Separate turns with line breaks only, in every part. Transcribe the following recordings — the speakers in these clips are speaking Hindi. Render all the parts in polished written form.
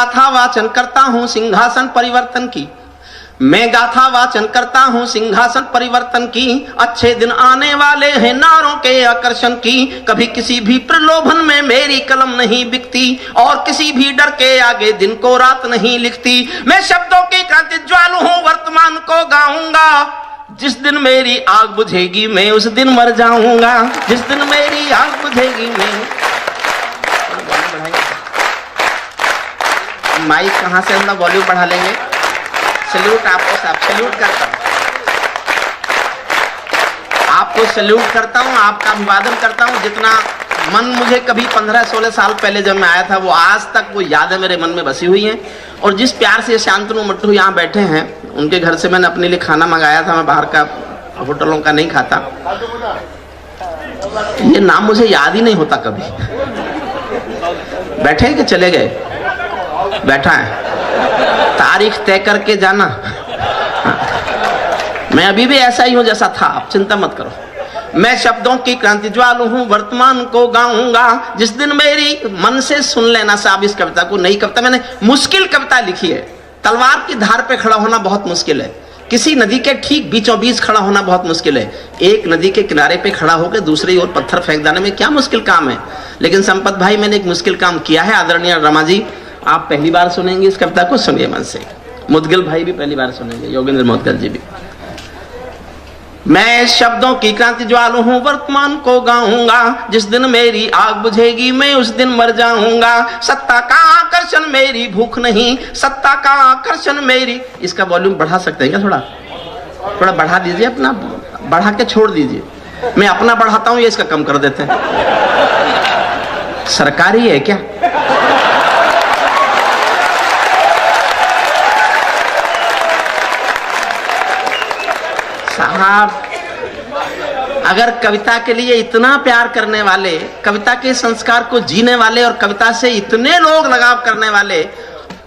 गाथा वाचन करता हूं सिंहासन परिवर्तन की, मैं गाथा वाचन करता हूं सिंहासन परिवर्तन की। अच्छे दिन आने वाले हैं नारों के आकर्षण की। कभी किसी भी प्रलोभन में मेरी कलम नहीं बिकती, और किसी भी डर के आगे दिन को रात नहीं लिखती। मैं शब्दों की क्रांति ज्वालू हूं, वर्तमान को गाऊंगा। जिस दिन मेरी आग बुझेगी मैं उस दिन मर जाऊंगा। जिस दिन मेरी आग बुझेगी मैं। माइक कहां से हम वॉल्यूम बढ़ा लेंगे। सैल्यूट आपको साहब, सैल्यूट करता हूं आपको, सैल्यूट करता हूं, आपका अभिवादन करता हूं। जितना मन मुझे कभी 15-16 साल पहले जब मैं आया था वो आज तक वो यादें मेरे मन में बसी हुई हैं। और जिस प्यार से शांतनु मट्टू यहाँ बैठे हैं, उनके घर से मैंने अपने लिए खाना मंगाया था। मैं बाहर का होटलों का नहीं खाता, ये नाम मुझे याद ही नहीं होता कभी। बैठे कि चले गए? बैठा है, तारीख तय करके जाना। मैं अभी भी ऐसा ही हूं जैसा था, आप चिंता मत करो। मैं शब्दों की क्रांति ज्वालू हूं, वर्तमान को गाऊंगा। जिस दिन मेरी मन से सुन लेना साहब इस कविता को। नई कविता, मैंने मुश्किल कविता लिखी है। तलवार की धार पे खड़ा होना बहुत मुश्किल है, किसी नदी के ठीक बीचों बीच खड़ा होना बहुत मुश्किल है। एक नदी के किनारे पे खड़ा होकर दूसरी ओर पत्थर फेंक देने में क्या मुश्किल काम है। लेकिन संपत भाई मैंने एक मुश्किल काम किया है। आदरणीय रमा जी, आप पहली बार सुनेंगे इस कविता को, सुनिए मन से। मुदगल भाई भी पहली बार सुनेंगे, योगेंद्र मुदगल जी भी। मैं शब्दों की क्रांति ज्वालू हूं, वर्तमान को गाऊंगा। जिस दिन मेरी आग बुझेगी मैं उस दिन मर जाऊंगा। सत्ता का आकर्षण मेरी भूख नहीं, सत्ता का आकर्षण मेरी। इसका वॉल्यूम बढ़ा सकते हैं क्या? थोड़ा बढ़ा दीजिए, अपना बढ़ा के छोड़ दीजिए। मैं अपना बढ़ाता हूं, ये इसका कम कर देते हैं। सरकारी है क्या? साहब, अगर कविता के लिए इतना प्यार करने वाले, कविता के संस्कार को जीने वाले और कविता से इतने लोग लगाव करने वाले,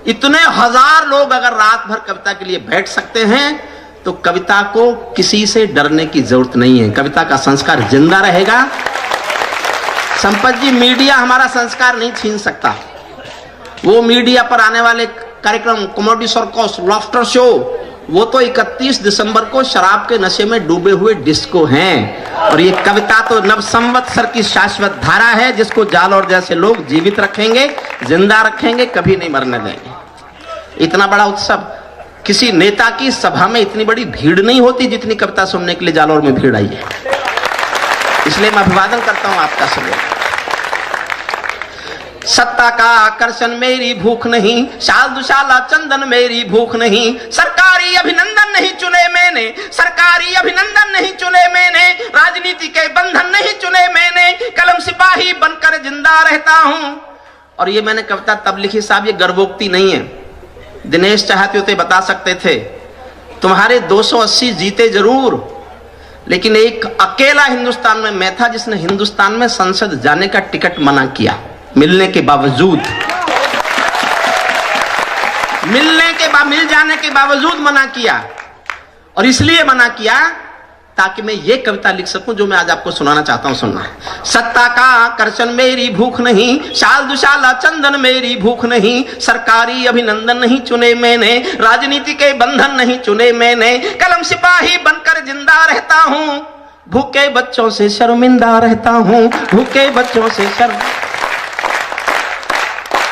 इतने हजार लोग अगर रात भर कविता के लिए बैठ सकते हैं, तो कविता को किसी से डरने की जरूरत नहीं है। कविता का संस्कार जिंदा रहेगा। संपत जी, मीडिया हमारा संस्कार नहीं छीन सकता। वो मीडिया पर आने वाले कार्यक्रम, कॉमेडी सर्कस, लाफ्टर शो, वो तो 31 दिसंबर को शराब के नशे में डूबे हुए डिस्को हैं। और ये कविता तो नव संवत्सर की शाश्वत धारा है, जिसको जालौर जैसे लोग जीवित रखेंगे, जिंदा रखेंगे, कभी नहीं मरने देंगे। इतना बड़ा उत्सव, किसी नेता की सभा में इतनी बड़ी भीड़ नहीं होती जितनी कविता सुनने के लिए जालौर में भीड़ आई है। इसलिए मैं अभिवादन करता हूं आपका सभी। सत्ता का आकर्षण मेरी भूख नहीं, शाल दुशाला चंदन मेरी भूख नहीं। सरकारी अभिनंदन नहीं चुने मैंने, सरकारी अभिनंदन नहीं चुने मैंने। राजनीति के बंधन नहीं चुने मैंने, कलम सिपाही बनकर जिंदा रहता हूं। और ये मैंने कविता तब लिखी साहब, ये गर्वोक्ति नहीं है। दिनेश चाहते होते बता सकते थे तुम्हारे 280 जीते जरूर, लेकिन एक अकेला हिंदुस्तान में मैं था जिसने हिंदुस्तान में संसद जाने का टिकट मना किया। मिलने के बावजूद, मिल जाने के बावजूद मना किया। और इसलिए मना किया ताकि मैं ये कविता लिख सकूं जो मैं आज आपको सुनाना चाहता हूं। सुनना है। सत्ता का आकर्षण मेरी भूख नहीं, शाल दुशाला चंदन मेरी भूख नहीं। सरकारी अभिनंदन नहीं चुने मैंने, राजनीति के बंधन नहीं चुने मैंने। कलम सिपाही बनकर जिंदा रहता हूं, भूखे बच्चों से शर्मिंदा रहता हूं, भूखे बच्चों से शर्मिंदा।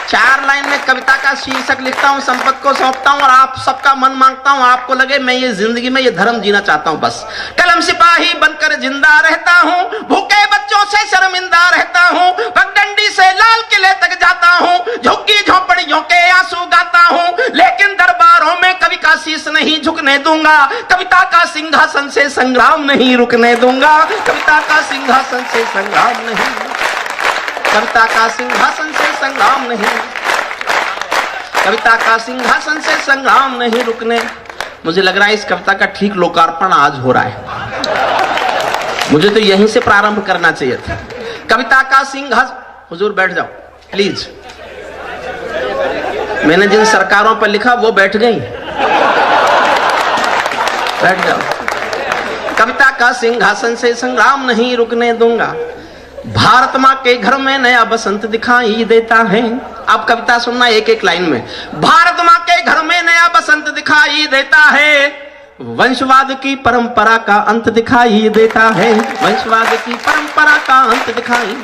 4 लाइन में कविता का शीर्षक लिखता हूं, संपत को सौंपता हूं और आप सबका मन मांगता हूं। आपको लगे मैं ये जिंदगी में ये धर्म जीना चाहता हूं बस। कलम सिपाही बनकर जिंदा रहता हूं, भूखे बच्चों से शर्मिंदा रहता हूं। पगडंडी से लाल किले तक जाता हूं, झुग्गी झोपड़ियों के आंसू गाता हूं। लेकिन दरबारों में कवि का शीश नहीं झुकने दूंगा, कविता का सिंहासन से संग्राम नहीं रुकने दूंगा। कविता का सिंहासन से संग्राम नहीं, कविता का सिंहासन से संग्राम नहीं, कविता का सिंहासन से संग्राम नहीं रुकने। मुझे लग रहा है इस कविता का ठीक लोकार्पण आज हो रहा है। मुझे तो यहीं से प्रारंभ करना चाहिए था। कविता का सिंहासन, हुजूर बैठ जाओ प्लीज। मैंने जिन सरकारों पर लिखा वो बैठ गई, बैठ जाओ। कविता का सिंहासन से संग्राम नहीं रुकने दूंगा। भारत माँ के घर में नया बसंत दिखाई देता है, आप कविता सुनना एक एक लाइन में। भारत माँ के घर में नया बसंत दिखाई देता है, वंशवाद की परंपरा का अंत दिखाई देता है, वंशवाद की परंपरा का अंत दिखाई।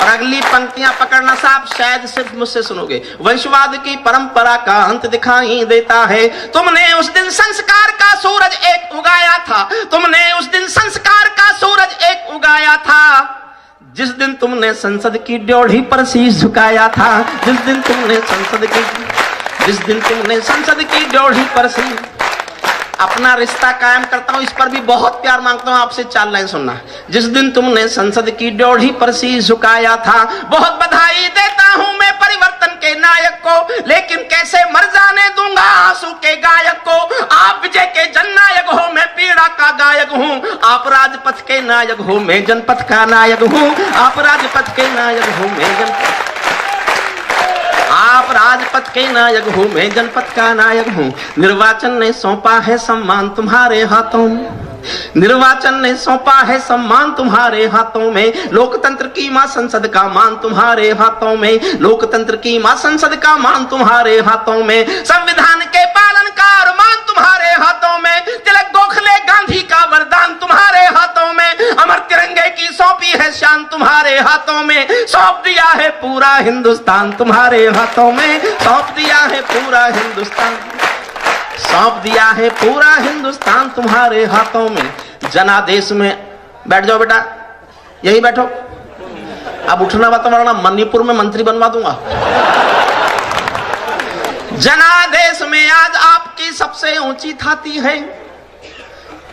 और अगली पंक्तियां पकड़ना साहब, शायद सिर्फ मुझसे सुनोगे। वंशवाद की परंपरा का अंत दिखाई देता है, तुमने उस दिन संस्कार का सूरज एक उगाया था, तुमने उस दिन संस्कार का सूरज एक उगाया था, जिस दिन तुमने संसद की ड्योढ़ी पर शीश झुकाया था, जिस दिन तुमने संसद की ड्योढ़ी पर शीश। अपना रिश्ता कायम करता हूं, इस पर भी बहुत प्यार मांगता हूं आपसे, 4 लाइन सुनना। जिस दिन तुमने संसद की ड्योढ़ी पर शीश झुकाया था, बहुत बधाई देता हूं मैं परिवर्तन के नायक को, लेकिन कैसे मर जाने दूंगा आंसू के गायक को। आप विजय के जननायक हो, मैं पीड़ा का गायक हूं, आप राजपथ के नायक हो, मैं जनपथ का नायक हूं, आप राजपथ के नायक हो, मैं जनपथ, आप राजपथ के नायक हो, मैं जनपथ का नायक हूं। निर्वाचन ने सौंपा है सम्मान तुम्हारे हाथों में, निर्वाचन ने सौंपा है सम्मान तुम्हारे हाथों में, लोकतंत्र की मां संसद का मान तुम्हारे हाथों में, लोकतंत्र की मां संसद का मान तुम्हारे हाथों में, संविधान के पालन का अरमान तुम्हारे हाथों में, तिलक गोखले गांधी का वरदान तुम्हारे हाथों में, अमर तिरंगे की सौंपी है शान तुम्हारे हाथों में, सौंप दिया है पूरा हिंदुस्तान तुम्हारे हाथों में, सौंप दिया है पूरा हिंदुस्तान, सौंप दिया है पूरा हिंदुस्तान तुम्हारे हाथों में। जनादेश में बैठ जाओ बेटा, यही बैठो, अब उठना मत वरना मणिपुर में मंत्री बनवा दूंगा। जनादेश में आज आपकी सबसे ऊंची थाती है,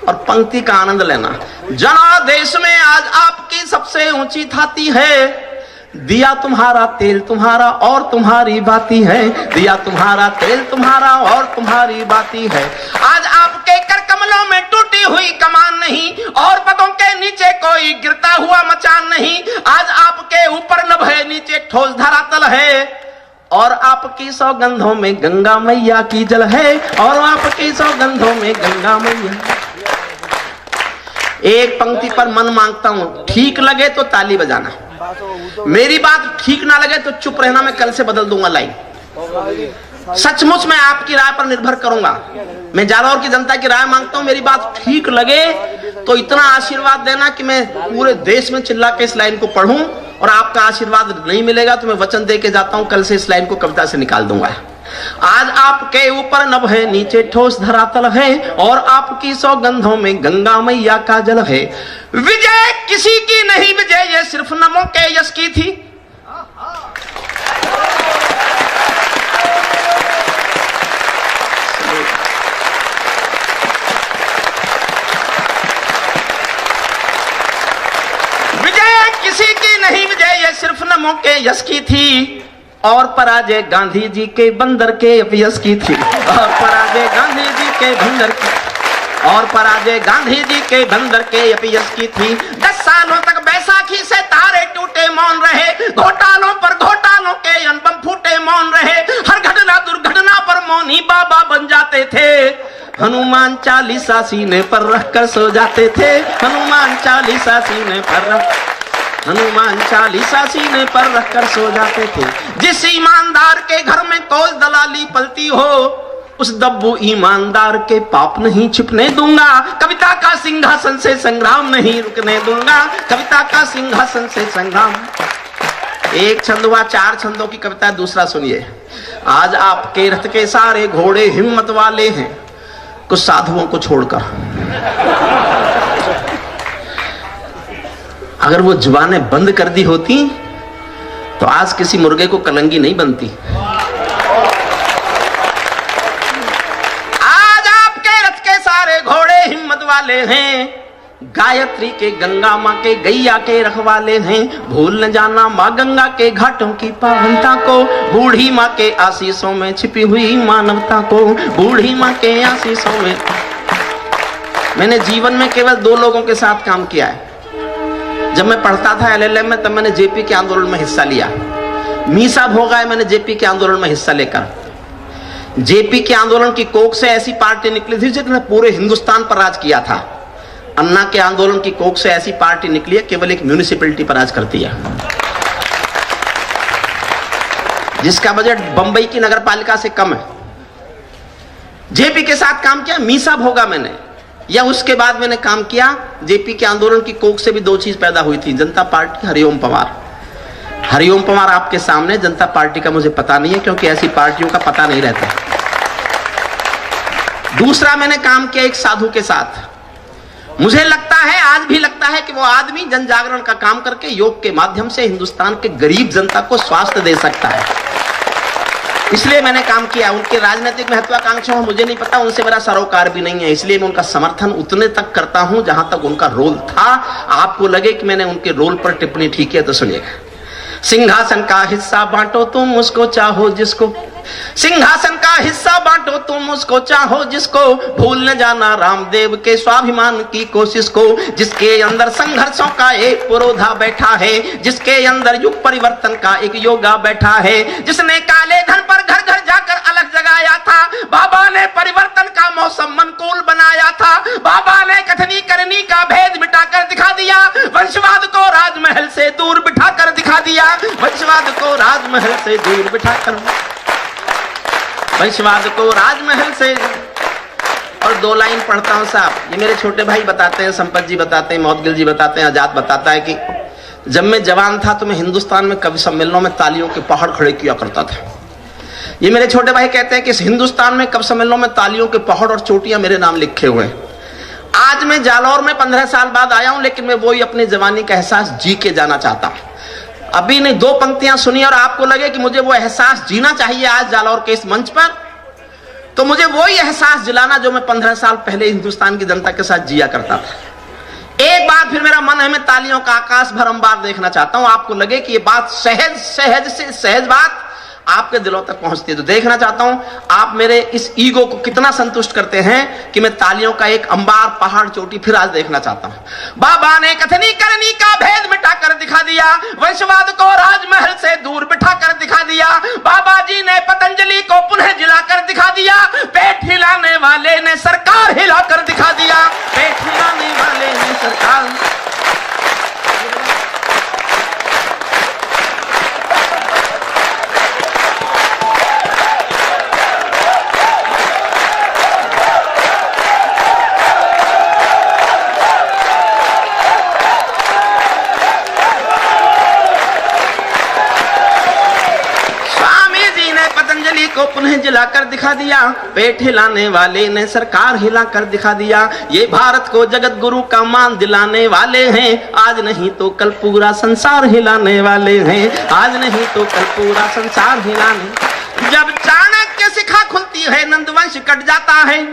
और पंक्ति का आनंद लेना। जनादेश में आज आपकी सबसे ऊंची थाती है, दिया तुम्हारा तेल तुम्हारा और तुम्हारी बाती है, दिया तुम्हारा तेल तुम्हारा और तुम्हारी बाती है। आज आपके कर कमलों में टूटी हुई कमान नहीं, और पदों के नीचे कोई गिरता हुआ मचान नहीं, आज आपके ऊपर नभ है, नीचे ठोस धरातल है, और आपकी सौगंधों में गंगा मैया की जल है, और आपकी सौगंधों में गंगा मैया। एक पंक्ति पर मन मांगता हूं, ठीक लगे तो ताली बजाना, मेरी बात ठीक ना लगे तो चुप रहना, मैं कल से बदल दूंगा लाइन। सचमुच मैं आपकी राय पर निर्भर करूंगा, मैं जालौर की जनता की राय मांगता हूं, मेरी बात ठीक लगे तो इतना आशीर्वाद देना कि मैं पूरे देश में चिल्ला के इस लाइन को पढ़ूं, और आपका आशीर्वाद नहीं मिलेगा तो मैं वचन दे के जाता हूं, कल से इस लाइन को कविता से निकाल दूंगा। आज आपके ऊपर नभ है, नीचे ठोस धरातल है, और आपकी सौगंधों में गंगा मैया का जल है। विजय किसी की नहीं, विजय ये सिर्फ नमों के यश की थी। विजय किसी की नहीं, विजय ये सिर्फ नमों के यश की थी, और पराजय गांधी जी के बंदर के अपयश की थी, और पराजय गांधी जी के बंदर की, और पराजय गांधी जी के बंदर के अपयश की थी। 10 सालों तक बैसाखी से तारे टूटे मौन रहे, घोटालों पर घोटालों के अनबम फूटे मौन रहे, हर घटना दुर्घटना पर मौनी बाबा बन जाते थे, हनुमान चालीसा सीने पर रखकर सो जाते थे, हनुमान चालीसा सीने पर रख, हनुमान चालीसा सीने पर रखकर सो जाते थे। जिस ईमानदार के घर में कोई दलाली पलती हो, उस दब्बू ईमानदार के पाप नहीं छिपने दूंगा, कविता का सिंहासन से संग्राम नहीं रुकने दूंगा, कविता का सिंहासन से संग्राम। एक छंद हुआ, 4 छंदों की कविता, दूसरा सुनिए। आज आपके रथ के सारे घोड़े हिम्मत वाले हैं, कुछ साधुओं को छोड़कर। अगर वो जुबानें बंद कर दी होती तो आज किसी मुर्गे को कलंगी नहीं बनती। आज आपके रथ के सारे घोड़े हिम्मत वाले हैं, गायत्री के गंगा माँ के गैया के रखवाले हैं, भूल न जाना माँ गंगा के घाटों की पावनता को, बूढ़ी माँ के आशीषों में छिपी हुई मानवता को, बूढ़ी माँ के आशीषों में। मैंने जीवन में केवल 2 लोगों के साथ काम किया है। जब मैं पढ़ता था LLM में, तब मैंने जेपी के आंदोलन में हिस्सा लिया। मीसा भोगा है मैंने जेपी के आंदोलन में हिस्सा लेकर। जेपी के आंदोलन की कोख से ऐसी पार्टी निकली थी जिसने पूरे हिंदुस्तान पर राज किया था। अन्ना के आंदोलन की कोख से ऐसी पार्टी निकली है केवल एक म्यूनिसिपैलिटी पर राज करती है। जिसका बजट बंबई की नगर पालिका से कम है। जेपी के साथ काम किया, मीसा भोगा मैंने, या उसके बाद मैंने काम किया जेपी के आंदोलन की कोख से भी दो चीज पैदा हुई थी, जनता पार्टी, हरिओम पंवार। हरिओम पंवार आपके सामने, जनता पार्टी का मुझे पता नहीं है क्योंकि ऐसी पार्टियों का पता नहीं रहता। दूसरा मैंने काम किया एक साधु के साथ। मुझे लगता है, आज भी लगता है कि वो आदमी जन जागरण का काम करके योग के माध्यम से हिंदुस्तान के गरीब जनता को स्वास्थ्य दे सकता है, इसलिए मैंने काम किया। उनके राजनीतिक महत्वाकांक्षा मुझे नहीं पता, उनसे मेरा सरोकार भी नहीं है, इसलिए मैं उनका समर्थन उतने तक करता हूं जहां तक उनका रोल था। आपको लगे कि मैंने उनके रोल पर टिप्पणी ठीक है तो सुनिएगा। सिंहासन का हिस्सा बांटो तुम उसको चाहो जिसको, सिंहासन का हिस्सा बांटो तुम उसको चाहो जिसको, भूल न जाना रामदेव के स्वाभिमान की कोशिश को, जिसके अंदर संघर्षों का एक पुरोधा बैठा है, जिसके अंदर युग परिवर्तन का एक योगा बैठा है, जिसने काले धन पर घर घर जाकर अलग जगाया था। बाबा ने परिवर्तन का मौसम अनुकूल बनाया था। बाबा ने कथनी करनी का भेद मिटाकर दिखा दिया। वंशवाद को राजमहल से दूर बिठाकर दिखा दिया। वंशवाद को राजमहल से दूर बिठाकर, वंशवाद को राजमहल से। और दो लाइन पढ़ता हूं साहब, ये मेरे छोटे भाई बताते हैं, संपत जी बताते हैं, मौदगिल जी बताते हैं, आजाद बताता है कि जब मैं जवान था तो मैं हिंदुस्तान में कवि सम्मेलनों में तालियों के पहाड़ खड़े किया करता था। ये मेरे छोटे भाई कहते हैं कि हिंदुस्तान में कवि सम्मेलनों में तालियों के पहाड़ और चोटियां मेरे नाम लिखे हुए हैं। आज मैं जालौर में 15 साल बाद आया हूं, लेकिन मैं वही अपनी जवानी का एहसास जी के जाना चाहता हूं। अभी ने दो पंक्तियां सुनी और आपको लगे कि मुझे वो एहसास जीना चाहिए आज जालौर के इस मंच पर, तो मुझे वही एहसास दिलाना जो मैं 15 साल पहले हिंदुस्तान की जनता के साथ जिया करता था। एक बार फिर मेरा मन है, मैं तालियों का आकाश भरंबार देखना चाहता हूं। आपको लगे कि ये बात सहज सहज से सहज बात आपके दिलों तक पहुंचती है, तो देखना चाहता हूं आप मेरे इस ईगो को कितना संतुष्ट करते हैं कि मैं तालियों का एक अंबार पहाड़ चोटी फिर आज देखना चाहता हूं। बाबा ने कथनी करनी का भेद मिटाकर दिखा दिया। वंशवाद को राजमहल से दूर बिठाकर दिखा दिया। बाबा जी ने पतंजलि को पुनः जिलाकर दिखा दिया। पेट हिलाने वाले ने सरकार हिलाकर दिखा दिया। पेट हिलाने वाले ने सरकार। को पुनः जिलाकर दिखा दिया। पेट हिलाने वाले ने सरकार हिलाकर दिखा दिया। ये भारत को जगत गुरु का मान दिलाने वाले हैं। आज नहीं तो कल पूरा संसार हिलाने वाले हैं। आज नहीं तो कल पूरा संसार हिलाने। जब चाणक्य शिखा खुलती है नंदवंश कट जाता है।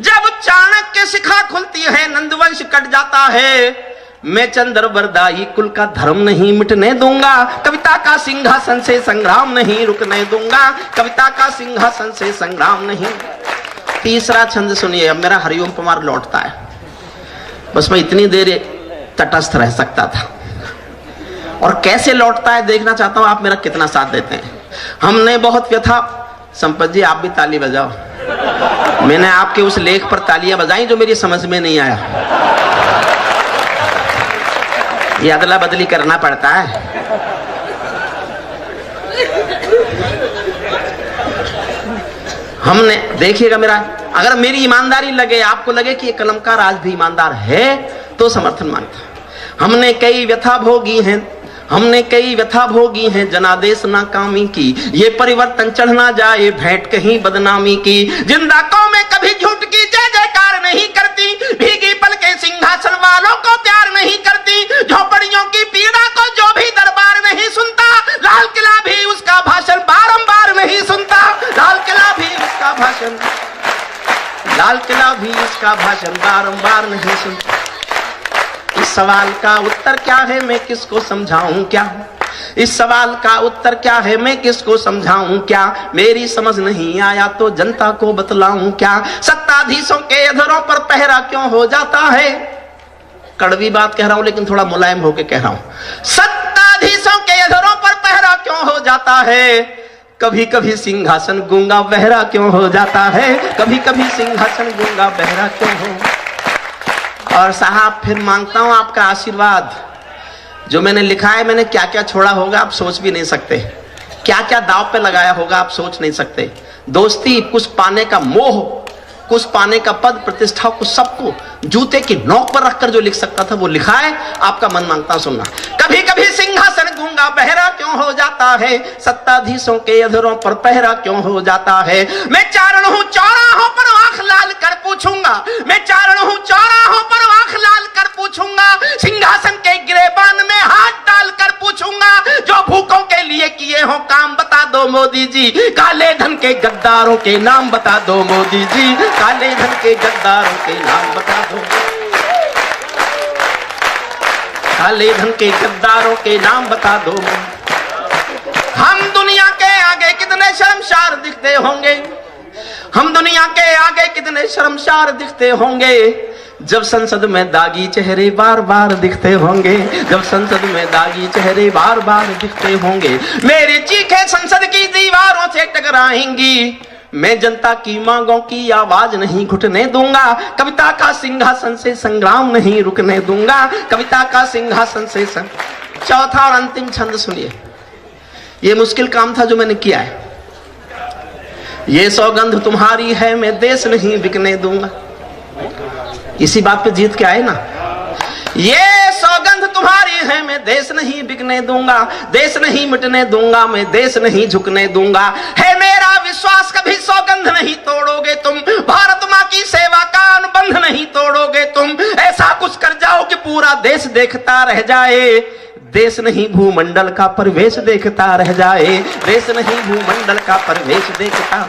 जब चाणक्य शिखा खुलती है नंदवंश कट जाता है। मैं चंद्रवरदायी कुल का धर्म नहीं मिटने दूंगा। कविता का सिंहासन से संग्राम नहीं रुकने दूंगा। कविता का सिंहासन से संग्राम नहीं। तीसरा छंद सुनिए, अब मेरा हरिओम पंवार लौटता है। बस मैं इतनी देर तटस्थ रह सकता था, और कैसे लौटता है देखना चाहता हूं। आप मेरा कितना साथ देते हैं। हमने बहुत व्यथा, संपत जी आप भी ताली बजाओ। मैंने आपके उस लेख पर तालियां बजाई जो मेरी समझ में नहीं आया। ये अदला बदली करना पड़ता है। हमने देखिएगा मेरा, अगर मेरी ईमानदारी लगे, आपको लगे कि ये कलमकार आज भी ईमानदार है तो समर्थन मांगता। हमने कई व्यथा भोगी हैं, हमने कई व्यथा भोगी हैं जनादेश नाकामी की। ये परिवर्तन चढ़ ना जाए भेंट कहीं बदनामी की। जिंदा कौमें कभी झूठ की जय जयकार नहीं करती। भीगी पल के सिंहासन वालों को प्यार नहीं करती। झोपड़ियों की पीड़ा को जो भी दरबार नहीं सुनता। लाल किला भी उसका भाषण बारंबार नहीं सुनता। लाल किला भी उसका भाषण, लाल किला भी उसका भाषण बारंबार नहीं सुनता। इस सवाल का उत्तर क्या है मैं किसको समझाऊं क्या। इस सवाल का उत्तर क्या है मैं किसको समझाऊं क्या। मेरी समझ नहीं आया तो जनता को बतलाऊं क्या। सत्ताधीशों के अधरों पर पहरा क्यों हो जाता है। कड़वी बात कह रहा हूं लेकिन थोड़ा मुलायम होकर कह रहा हूं। सत्ताधीशों के अधरों पर पहरा क्यों हो जाता है। कभी कभी सिंहासन गूंगा बहरा क्यों हो जाता है। कभी कभी सिंहासन गूंगा बहरा क्यों हो। और साहब फिर मांगता हूं आपका आशीर्वाद। जो मैंने लिखा है, मैंने क्या क्या छोड़ा होगा आप सोच भी नहीं सकते। क्या क्या दाव पे लगाया होगा आप सोच नहीं सकते। दोस्ती, कुछ पाने का मोह, कुछ पाने का पद प्रतिष्ठा, कुछ सबको जूते की नोक पर रखकर जो लिख सकता था वो लिखा है। आपका मन मांगता सुनना। कभी कभी सिंहासन गूंगा बहरा क्यों हो जाता है, सत्ताधीशों के अधरों पर पहरा क्यों हो जाता है। मैं चारण हूं चौराहों पर आंख लाल कर पूछूंगा, मैं चारण हूं चौराहों पर आंख लाल कर पूछूंगा, सिंहासन के गिरेबान में हाथ डालकर पूछूंगा, जो भूखों के लिए किए हो काम बता दो मोदी जी, काले धन के गद्दारों के नाम बता दो मोदी जी, काले धन के गद्दारों के नाम बता दो, काले धन के गद्दारों के नाम बता दो। हम दुनिया के आगे कितने शर्मसार दिखते होंगे, हम दुनिया के आगे कितने शर्मसार दिखते होंगे, जब संसद में दागी चेहरे बार बार दिखते होंगे, जब संसद में दागी चेहरे बार बार दिखते होंगे। मेरी चीखें संसद की दीवारों से टकराएंगी, मैं जनता की मांगों की आवाज नहीं घुटने दूंगा, कविता का सिंहासन से संग्राम नहीं रुकने दूंगा, कविता का सिंहासन से चौथा और अंतिम छंद सुनिए। ये मुश्किल काम था जो मैंने किया है। ये सौगंध तुम्हारी है मैं देश नहीं बिकने दूंगा, इसी बात पे जीत के आए ना। ये सौगंध तुम्हारी है मैं देश नहीं बिकने दूंगा, देश नहीं मिटने दूंगा, मैं देश नहीं झुकने दूंगा, है मेरा विश्वास कभी सौगंध नहीं तोड़ोगे तुम, भारत माँ की सेवा का अनुबंध नहीं तोड़ोगे तुम, ऐसा कुछ कर जाओ कि पूरा देश देखता रह जाए, देश नहीं भूमंडल का परिवेश देखता रह जाए, देश नहीं भूमंडल का परिवेश देखता।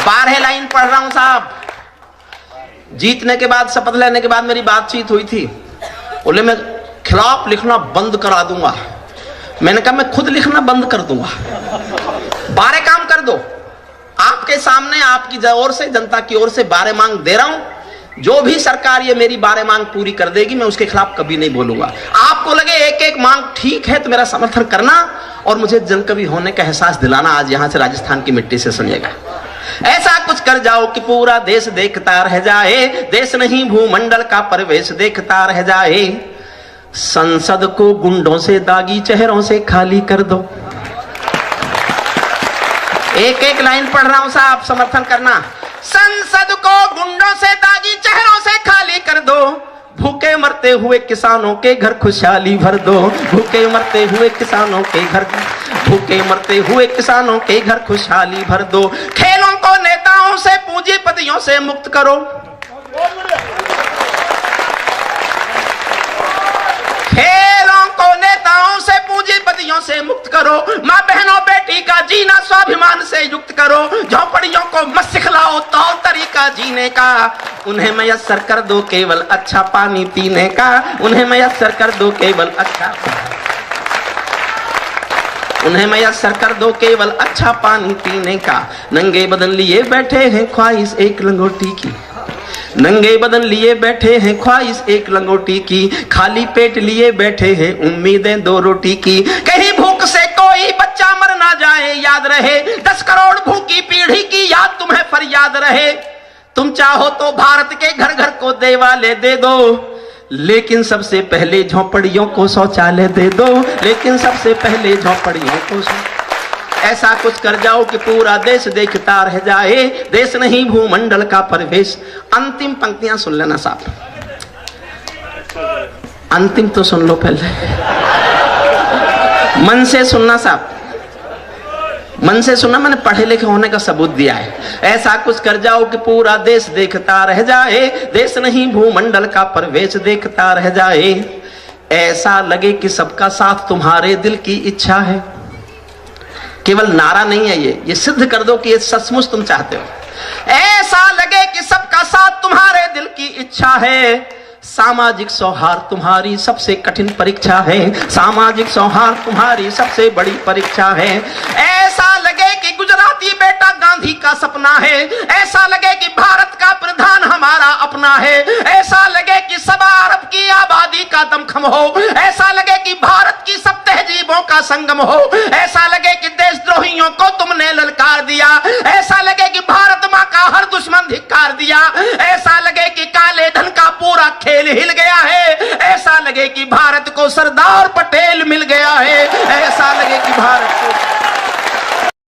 12 लाइन पढ़ रहा हूं साहब। जीतने के बाद, शपथ लेने के बाद मेरी बातचीत हुई थी, बोले मैं खिलाफ लिखना बंद करा दूंगा। मैंने कहा मैं खुद लिखना बंद कर दूंगा, 12 काम कर दो। आपके सामने आपकी ओर से, जनता की ओर से 12 मांग दे रहा हूं, जो भी सरकार ये मेरी 12 मांग पूरी कर देगी मैं उसके खिलाफ कभी नहीं बोलूंगा। आपको लगे एक एक मांग ठीक है तो मेरा समर्थन करना और मुझे जनकवि होने का एहसास दिलाना। आज यहां से राजस्थान की मिट्टी से सुनिएगा। ऐसा कुछ कर जाओ कि पूरा देश देखता रह जाए, देश नहीं भूमंडल का परिवेश देखता रह जाए, संसद को गुंडों से दागी चेहरों से खाली कर दो। एक एक लाइन पढ़ रहा हूं साहब, समर्थन करना। संसद को गुंडों से दागी चेहरों से खाली कर दो, भूखे मरते हुए किसानों के घर खुशहाली भर दो, भूखे मरते हुए किसानों के घर, भूखे मरते हुए किसानों के घर खुशहाली भर दो, खेलों को नेताओं से पूंजीपतियों से मुक्त करो, खेलों को नेताओं से पूंजीपतियों से मुक्त करो, माँ बहनों बेटी का जीना स्वाभिमान से युक्त करो, झोपड़ियों को मत सिखलाओ तौर तरीका जीने का, उन्हें मयस्सर कर दो केवल अच्छा पानी पीने का, उन्हें मयस्सर कर दो केवल अच्छा, उन्हें मयस्सर कर दो केवल अच्छा पानी पीने का, नंगे बदन लिए बैठे हैं ख्वाहिश एक लंगोटी की, नंगे बदन लिए बैठे हैं ख्वाहिश एक लंगोटी की, खाली पेट लिए बैठे हैं उम्मीदें 2 रोटी की, कहीं भूख से कोई बच्चा मर ना जाए याद रहे, 10 करोड़ भूखी पीढ़ी की याद तुम्हें फरियाद रहे, तुम चाहो तो भारत के घर घर को देवालय दे दो, लेकिन सबसे पहले झोपड़ियों को शौचालय दे दो, लेकिन सबसे पहले झोपड़ियों को, ऐसा कुछ कर जाओ कि पूरा देश देखता रह जाए, देश नहीं भूमंडल का परिवेश। अंतिम पंक्तियां सुन लेना साहब, अंतिम तो सुन लो पहले, मन से सुनना साहब, मन से सुनना। मैंने पढ़े लिखे होने का सबूत दिया है। ऐसा कुछ कर जाओ कि पूरा देश देखता रह जाए, देश नहीं भूमंडल का परिवेश देखता रह जाए, ऐसा लगे कि सबका साथ तुम्हारे दिल की इच्छा है। केवल नारा नहीं है ये सिद्ध कर दो कि ये सचमुच तुम चाहते हो। ऐसा लगे कि सबका साथ तुम्हारे दिल की इच्छा है, सामाजिक सौहार्द तुम्हारी सबसे कठिन परीक्षा है, सामाजिक सौहार्द तुम्हारी सबसे बड़ी परीक्षा है। ऐसा लगे कि गुजराती बेटा गांधी का सपना है, ऐसा लगे कि भारत का प्रधान हमारा अपना है, ऐसा लगे कि 100 अरब की आबादी का दमखम हो, ऐसा लगे कि भारत की सब तहजीबों का संगम हो, ऐसा लगे कि देशद्रोहियों को तुमने ललकार दिया, ऐसा लगे कि भारत माँ का हर दुश्मन धिक्कार दिया, ऐसा लगे कि काले धन का पूरा खेल हिल गया है, ऐसा लगे कि भारत को सरदार पटेल मिल गया है, ऐसा लगे कि भारत को